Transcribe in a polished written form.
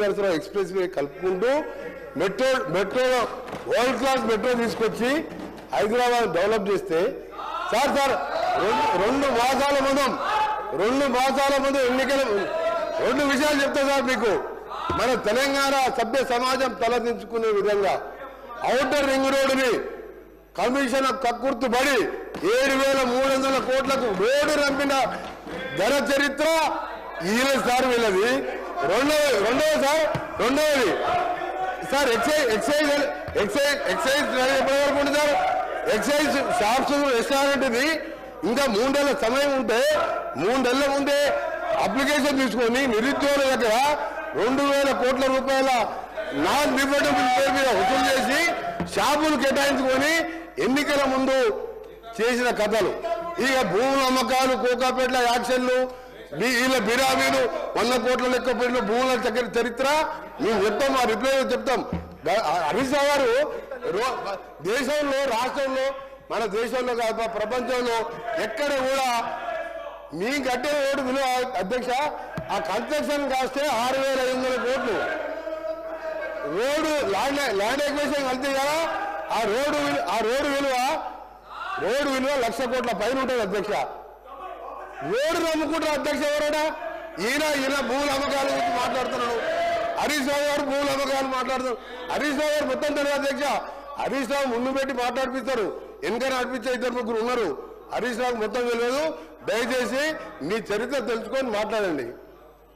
Narasarao express way కలుపుకుంటూ metro world class metro తీసుకొచ్చి Hyderabad develop చేస్తే సార్ రెండు మాసాల ముందు ఎన్నికల 2 విషయాలు చెప్తా సార్ మీకు. మన తెలంగాణ సభ్య సమాజం తలదించుకునే విధంగా ఔటర్ రింగ్ రోడ్డుని కమిషన్ కక్కుర్తుబడి 7,300 కోట్లకు రోడ్డు రంపిన ఘన చరిత్ర ఈయన సార్ వీళ్ళది. రెండవది సార్ ఎక్సైజ్ ఎప్పటి వరకు సార్ ఎక్సైజ్ షాప్స్ రెస్టారెంట్ ఇది ఇంకా 3 నెలల సమయం ఉంటే 3 నెలల ముందే అప్లికేషన్ తీసుకొని నిరుద్యోగుల దగ్గర 2,000 కోట్ల రూపాయల నాన్ రిఫండబుల్ పేరు మీద వసూలు చేసి షాపులు కేటాయించుకొని ఎన్నికల ముందు చేసిన కథలు. ఇక భూముల అమ్మకాలు, కోకాపేట్ల యాక్షన్లు, వీళ్ళ బిరామీలు 100 కోట్ల లెక్క పేర్లు భూముల చరిత్ర మేము చెప్తాం. ఆ రిప్లై చెప్తాం. హరీష్ రావు గారు దేశంలో, రాష్ట్రంలో, మన దేశంలో కాదు ప్రపంచంలో ఎక్కడ కూడా మీ కట్టే ఓటు విలువ అధ్యక్ష ఆ కన్స్ట్రక్షన్ కాస్తే 6,500 కోట్లు. రోడ్డు ల్యాండ్ ఎక్వేషన్ కలితే కదా ఆ రోడ్డు విలువ 1,00,000 కోట్ల పైన ఉంటుంది అధ్యక్ష. రోడ్డు నమ్ముకుంటారు అధ్యక్ష ఎవరైనా. ఈయన భూముల అమ్మకాల గురించి మాట్లాడుతున్నాడు. హరీష్ రావు గారు భూముల అమ్మకాలు మాట్లాడుతున్నారు. హరీష్ రావు గారు మొత్తం తెలియదు అధ్యక్ష. హరీష్ రావు ముందు పెట్టి మాట్లాడిపిస్తారు, వెనక నడిపించే 2-3 ఉన్నారు. హరీష్ రావు మొత్తం తెలియదు. దయచేసి మీ చరిత్ర తెలుసుకొని మాట్లాడండి.